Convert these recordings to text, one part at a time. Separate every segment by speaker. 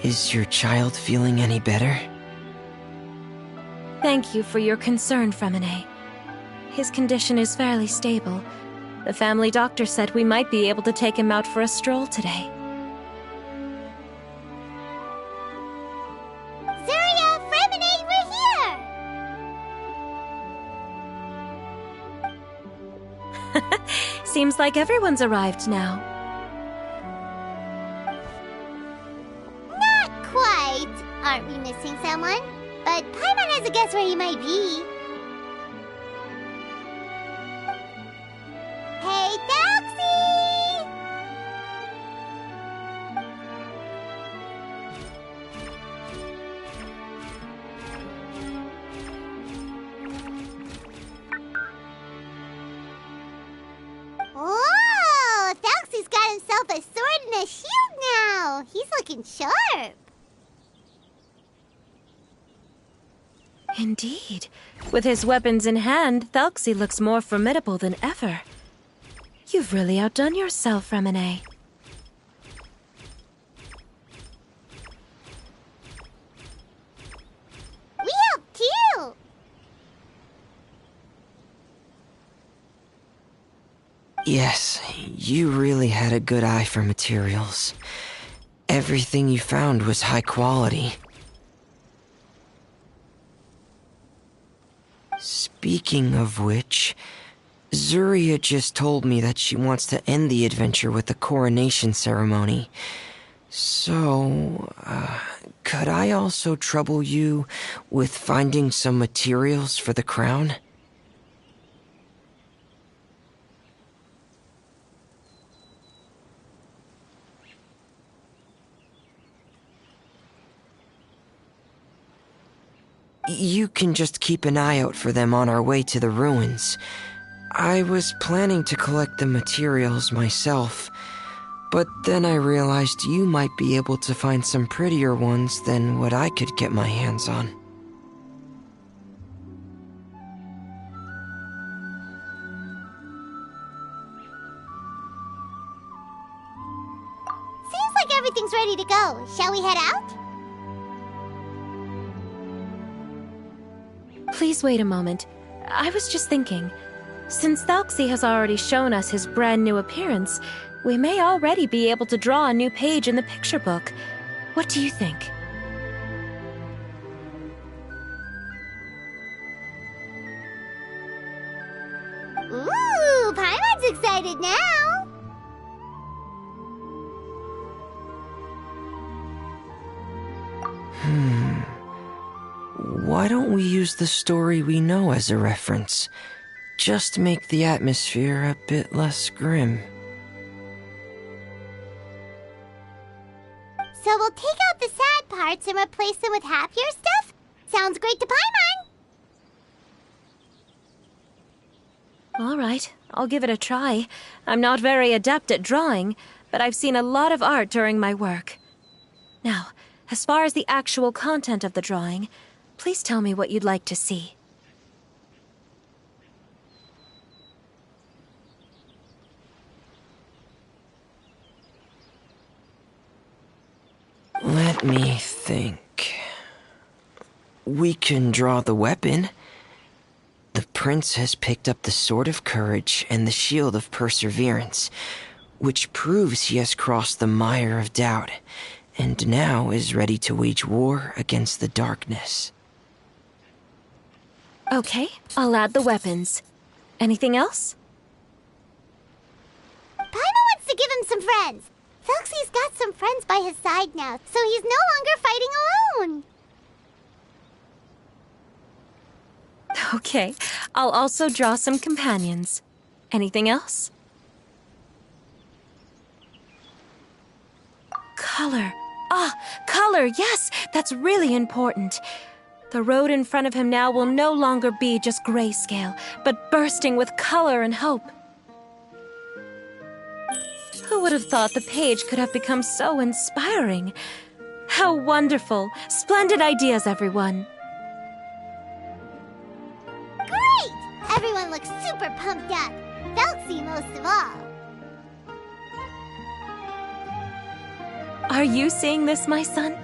Speaker 1: Is your child feeling any better?
Speaker 2: Thank you for your concern, Fremine. His condition is fairly stable. The family doctor said we might be able to take him out for a stroll today.
Speaker 3: Zuria, Fremine, we're here!
Speaker 2: Seems like everyone's arrived now.
Speaker 3: Not quite. Aren't we missing someone? But Paimon has a guess where he might be. Hey, Thelxies! Whoa! Thelxies got himself a sword and a shield now! He's looking sharp!
Speaker 2: Indeed. With his weapons in hand, Thelxie looks more formidable than ever. You've really outdone yourself, Fremine.
Speaker 3: We helped too!
Speaker 1: Yes, you really had a good eye for materials. Everything you found was high quality. Speaking of which, Zuria just told me that she wants to end the adventure with the coronation ceremony. So, could I also trouble you with finding some materials for the crown? You can just keep an eye out for them on our way to the ruins. I was planning to collect the materials myself, but then I realized you might be able to find some prettier ones than what I could get my hands on.
Speaker 3: Seems like everything's ready to go. Shall we head out?
Speaker 2: Please wait a moment. I was just thinking. Since Thelxie has already shown us his brand new appearance, we may already be able to draw a new page in the picture book. What do you think?
Speaker 3: Ooh, Paimon's excited now!
Speaker 1: Why don't we use the story we know as a reference? Just make the atmosphere a bit less grim.
Speaker 3: So we'll take out the sad parts and replace them with happier stuff? Sounds great to Paimon!
Speaker 2: All right, I'll give it a try. I'm not very adept at drawing, but I've seen a lot of art during my work. Now, as far as the actual content of the drawing, please tell me what you'd like to see.
Speaker 1: Let me think. We can draw the weapon. The prince has picked up the Sword of Courage and the Shield of Perseverance, which proves he has crossed the mire of doubt, and now is ready to wage war against the darkness.
Speaker 2: Okay, I'll add the weapons. Anything else?
Speaker 3: Paimon wants to give him some friends. Thelxie's got some friends by his side now, so he's no longer fighting alone.
Speaker 2: Okay, I'll also draw some companions. Anything else? Color. Ah, color, yes! That's really important. The road in front of him now will no longer be just grayscale, but bursting with color and hope. Who would have thought the page could have become so inspiring? How wonderful! Splendid ideas, everyone!
Speaker 3: Great! Everyone looks super pumped up. Thelxie most of all.
Speaker 2: Are you seeing this, my son?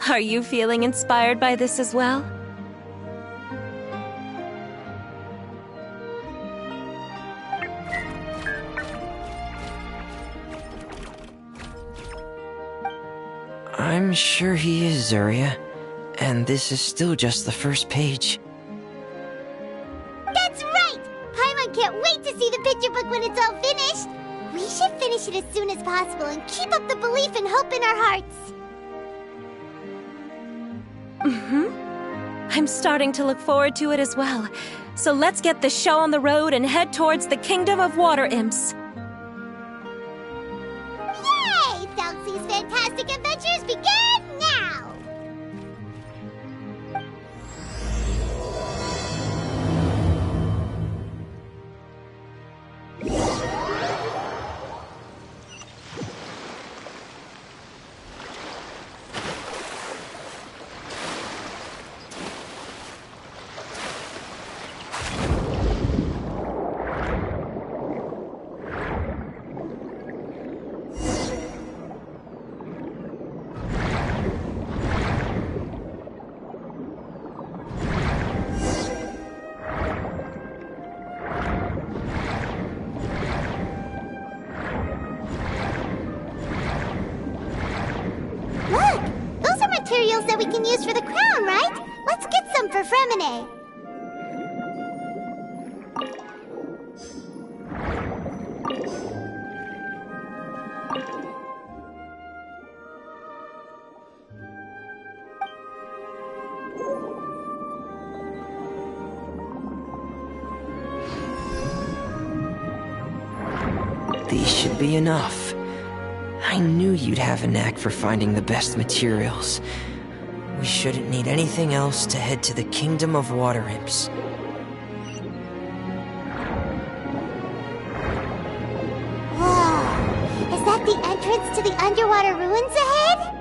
Speaker 2: Are you feeling inspired by this as well?
Speaker 1: I'm sure he is, Zarya. And this is still just the first page.
Speaker 3: That's right! Paimon can't wait to see the picture book when it's all finished. We should finish it as soon as possible and keep up the belief and hope in our hearts.
Speaker 2: I'm starting to look forward to it as well. So let's get the show on the road and head towards the Kingdom of Water Imps.
Speaker 3: Yay! Thelxies' fantastic adventures begin now! Look! Those are materials that we can use for the crown, right? Let's get some for Fremine.
Speaker 1: These should be enough. I knew you'd have a knack for finding the best materials. We shouldn't need anything else to head to the Kingdom of Water Imps.
Speaker 3: Whoa! Is that the entrance to the underwater ruins ahead?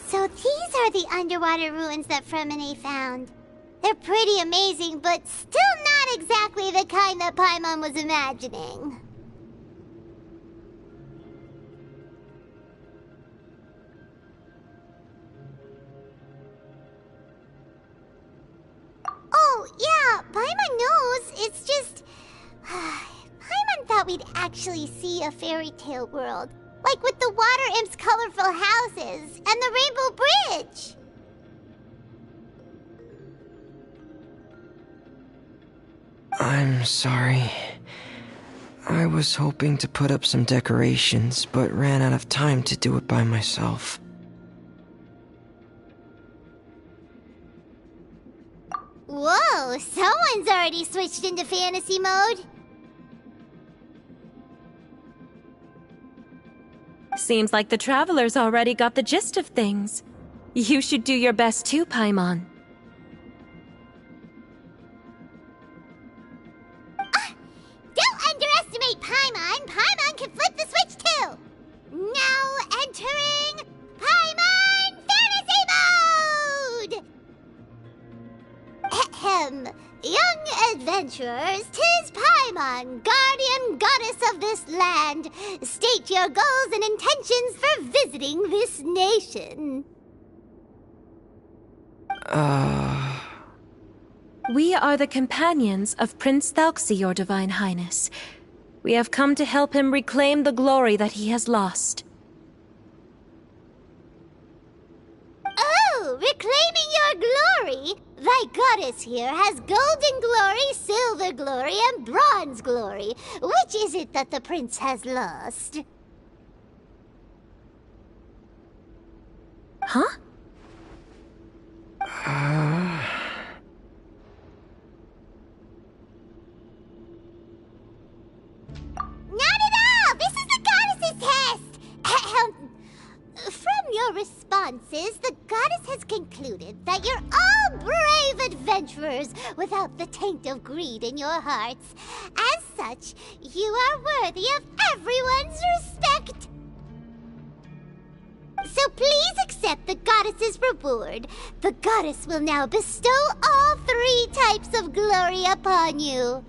Speaker 3: So these are the underwater ruins that Fremine found. They're pretty amazing, but still not exactly the kind that Paimon was imagining. Oh, yeah, Paimon knows. It's just... Paimon thought we'd actually see a fairy tale world. Like with the Water Imp's colorful houses and the Rainbow Bridge.
Speaker 1: I'm sorry. I was hoping to put up some decorations, but ran out of time to do it by myself.
Speaker 3: Whoa, someone's already switched into fantasy mode.
Speaker 2: Seems like the travelers already got the gist of things. You should do your best too, Paimon.
Speaker 3: Don't underestimate Paimon. Paimon can flip the switch too. Now entering Paimon Fantasy Mode! Ahem. Young adventurers, 'tis Paimon, guardian goddess of this land. State your goals and intentions for visiting this nation.
Speaker 2: We are the companions of Prince Thelxie, your Divine Highness. We have come to help him reclaim the glory that he has lost.
Speaker 3: Oh, reclaiming your glory? Thy goddess here has golden glory, silver glory, and bronze glory. Which is it that the prince has lost?
Speaker 2: Huh?
Speaker 3: Not at all! This is the goddess's test! Ahem. From your responses, the goddess has concluded that you're all brave adventurers without the taint of greed in your hearts. As such, you are worthy of everyone's respect. So please accept the goddess's reward. The goddess will now bestow all 3 types of glory upon you.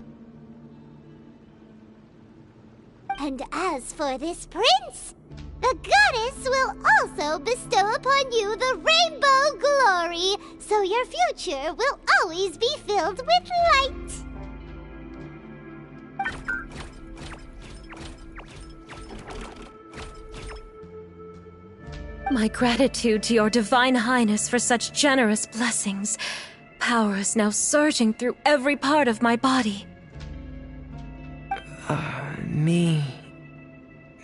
Speaker 3: And as for this prince, the goddess will also bestow upon you the rainbow glory, so your future will always be filled with light.
Speaker 2: My gratitude to your divine highness for such generous blessings. Power is now surging through every part of my body.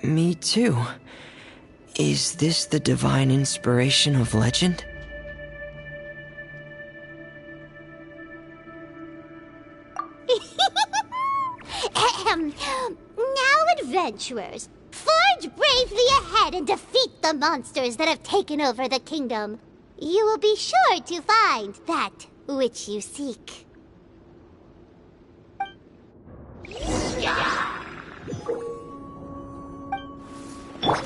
Speaker 1: Me too. Is this the divine inspiration of legend?
Speaker 3: Ahem. Now, adventurers, forge bravely ahead and defeat the monsters that have taken over the kingdom. You will be sure to find that which you seek.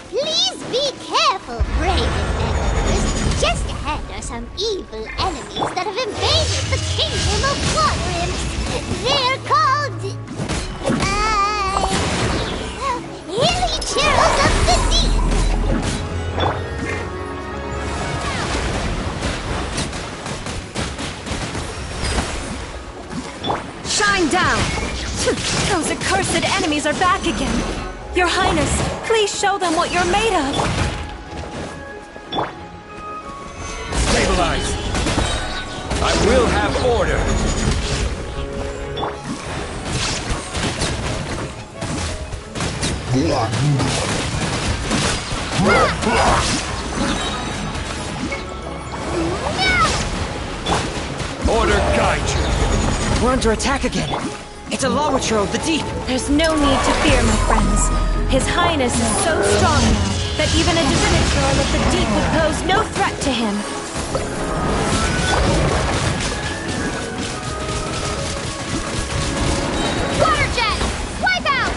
Speaker 3: Please be careful, brave adventurers. Just ahead are some evil enemies that have invaded the kingdom of water imps. They're called... Hilly Churls of the Deep!
Speaker 2: Shine down! Those accursed enemies are back again. Your Highness, please show them what you're made of.
Speaker 4: Stabilize! I will have order! Order guide you!
Speaker 1: We're under attack again. It's a Lawitro of the Deep.
Speaker 2: There's no need to fear, my friends. His Highness is so strong now that even a Divinitor of the Deep would pose no threat to him. Water jet! Wipe out!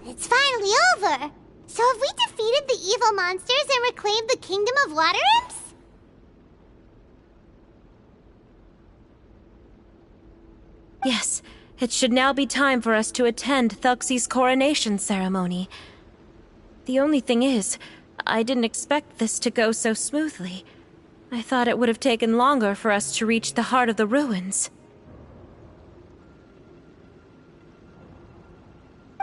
Speaker 3: It's finally over. So have we defeated the evil monsters and reclaimed the kingdom of water imps?
Speaker 2: Yes, it should now be time for us to attend Thelxies' coronation ceremony. The only thing is, I didn't expect this to go so smoothly. I thought it would have taken longer for us to reach the heart of the ruins.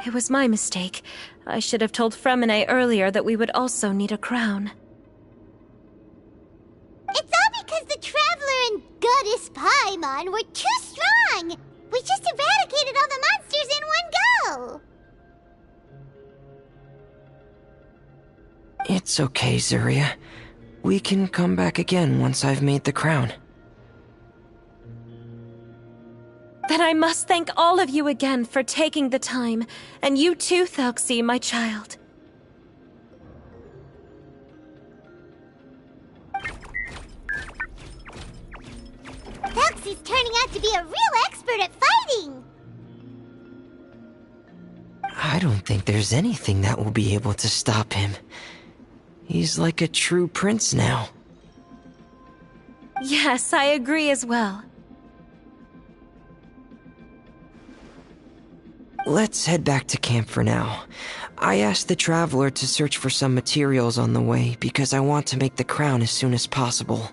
Speaker 2: It was my mistake. I should have told Fremine earlier that we would also need a crown.
Speaker 3: It's all because the Traveler and Goddess Paimon were too strong! We just eradicated all the monsters in one go!
Speaker 1: It's okay, Zuria. We can come back again once I've made the crown.
Speaker 2: Then I must thank all of you again for taking the time, and you too, Thelxie, my child.
Speaker 3: Thelxie's turning out to be a real expert at fighting!
Speaker 1: I don't think there's anything that will be able to stop him. He's like a true prince now.
Speaker 2: Yes, I agree as well.
Speaker 1: Let's head back to camp for now. I asked the Traveler to search for some materials on the way because I want to make the crown as soon as possible.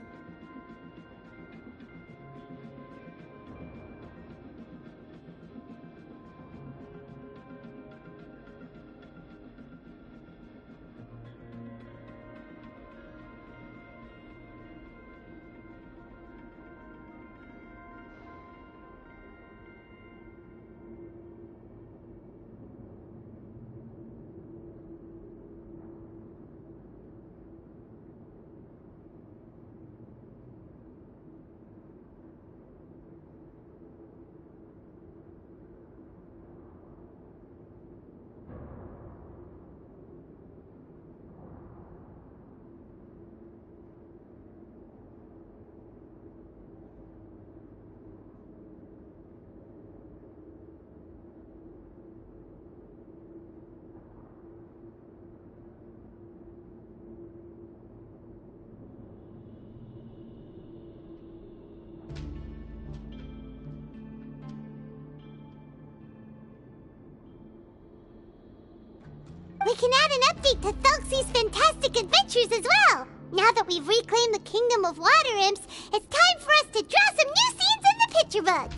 Speaker 3: We can add an update to Thelxies' fantastic adventures as well! Now that we've reclaimed the Kingdom of Water Imps, it's time for us to draw some new scenes in the picture book!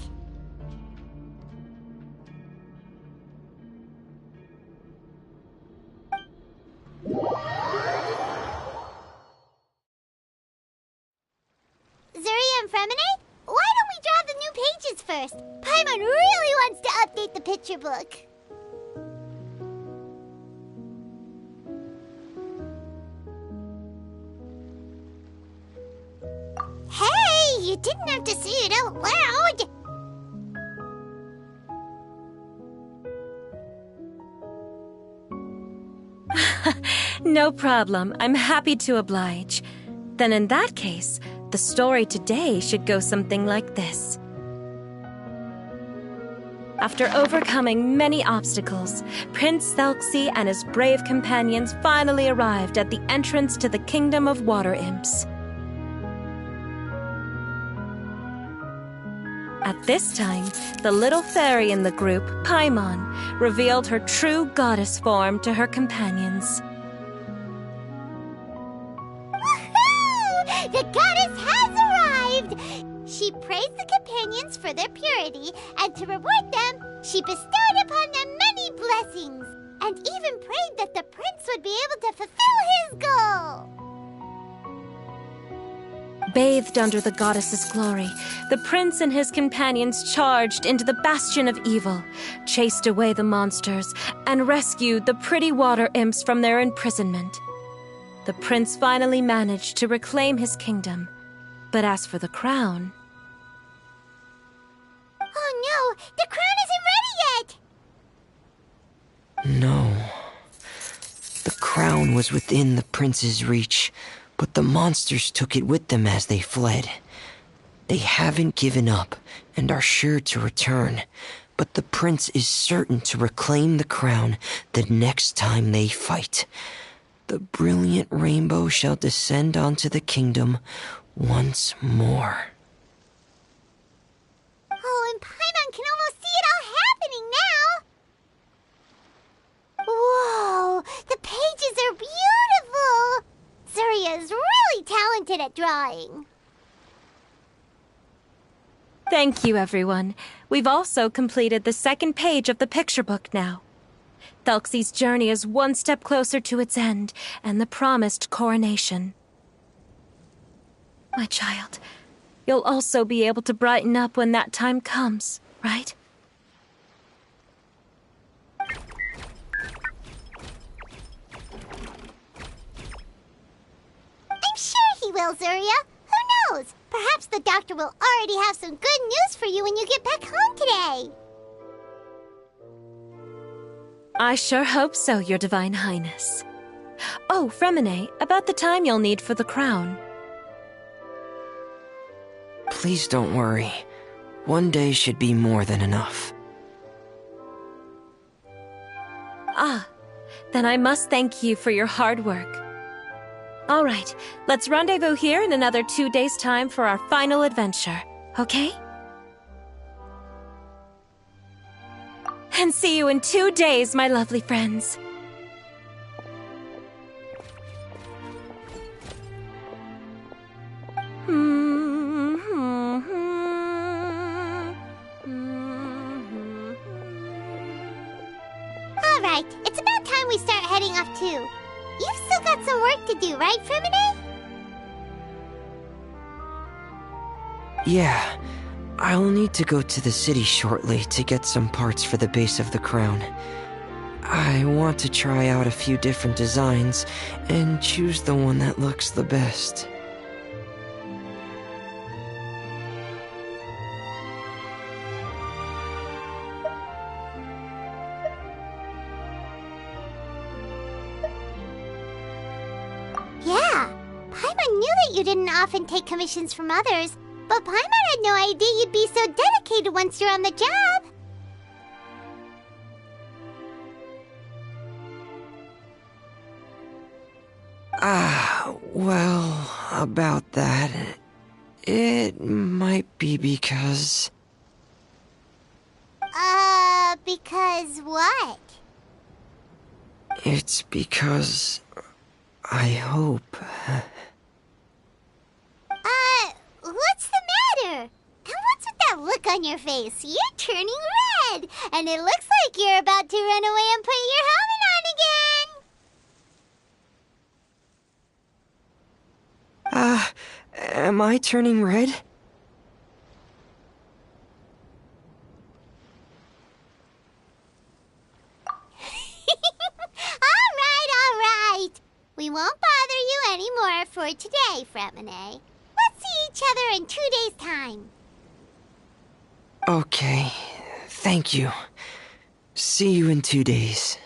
Speaker 3: Zuria and Fremine, why don't we draw the new pages first? Paimon really wants to update the picture book. Hey, you didn't have to say it out loud.
Speaker 2: No problem. I'm happy to oblige. Then in that case, the story today should go something like this. After overcoming many obstacles, Prince Thelxie and his brave companions finally arrived at the entrance to the Kingdom of Water Imps. At this time, the little fairy in the group, Paimon, revealed her true goddess form to her companions.
Speaker 3: The goddess has arrived! She praised the companions for their purity, and to reward them, she bestowed upon them many blessings, and even prayed that the prince would be able to fulfill his goal!
Speaker 2: Bathed under the goddess's glory, the prince and his companions charged into the bastion of evil, chased away the monsters, and rescued the pretty water imps from their imprisonment. The prince finally managed to reclaim his kingdom, but as for the crown...
Speaker 3: Oh no! The crown isn't ready yet!
Speaker 1: No. The crown was within the prince's reach, but the monsters took it with them as they fled. They haven't given up and are sure to return, but the prince is certain to reclaim the crown the next time they fight. The brilliant rainbow shall descend onto the kingdom once more.
Speaker 3: Oh, and Paimon can almost see it all happening now! Whoa! The pages are beautiful! Zuria is really talented at drawing.
Speaker 2: Thank you, everyone. We've also completed the second page of the picture book now. Thelxie's journey is one step closer to its end and the promised coronation. My child, you'll also be able to brighten up when that time comes, right?
Speaker 3: I'm sure he will, Zuria. Who knows? Perhaps the doctor will already have some good news for you when you get back home today.
Speaker 2: I sure hope so, Your Divine Highness. Oh, Fremine, about the time you'll need for the crown.
Speaker 1: Please don't worry. One day should be more than enough.
Speaker 2: Ah, then I must thank you for your hard work. All right, let's rendezvous here in another 2 days' time for our final adventure, okay? And see you in 2 days, my lovely friends.
Speaker 3: All right, it's about time we start heading off too. You've still got some work to do, right, Fremine?
Speaker 1: Yeah, I'll need to go to the city shortly to get some parts for the base of the crown. I want to try out a few different designs and choose the one that looks the best.
Speaker 3: Yeah, Paimon knew that you didn't often take commissions from others, but Paimon had no idea you'd be so dedicated once you're on the job.
Speaker 1: Well, about that, it might be because...
Speaker 3: Because what?
Speaker 1: It's because I hope.
Speaker 3: What's the matter? And what's with that look on your face? You're turning red, and it looks like you're about to run away and put your helmet on again.
Speaker 1: Am I turning red?
Speaker 3: All right. We won't bother you anymore for today, Fremine. Let's see each other in 2 days' time.
Speaker 1: Okay, thank you. See you in 2 days.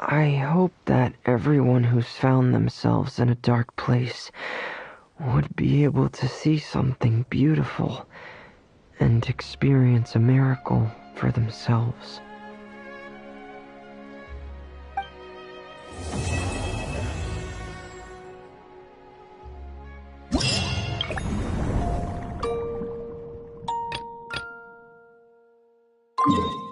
Speaker 1: I hope that everyone who's found themselves in a dark place would be able to see something beautiful and experience a miracle for themselves.
Speaker 5: Yeah.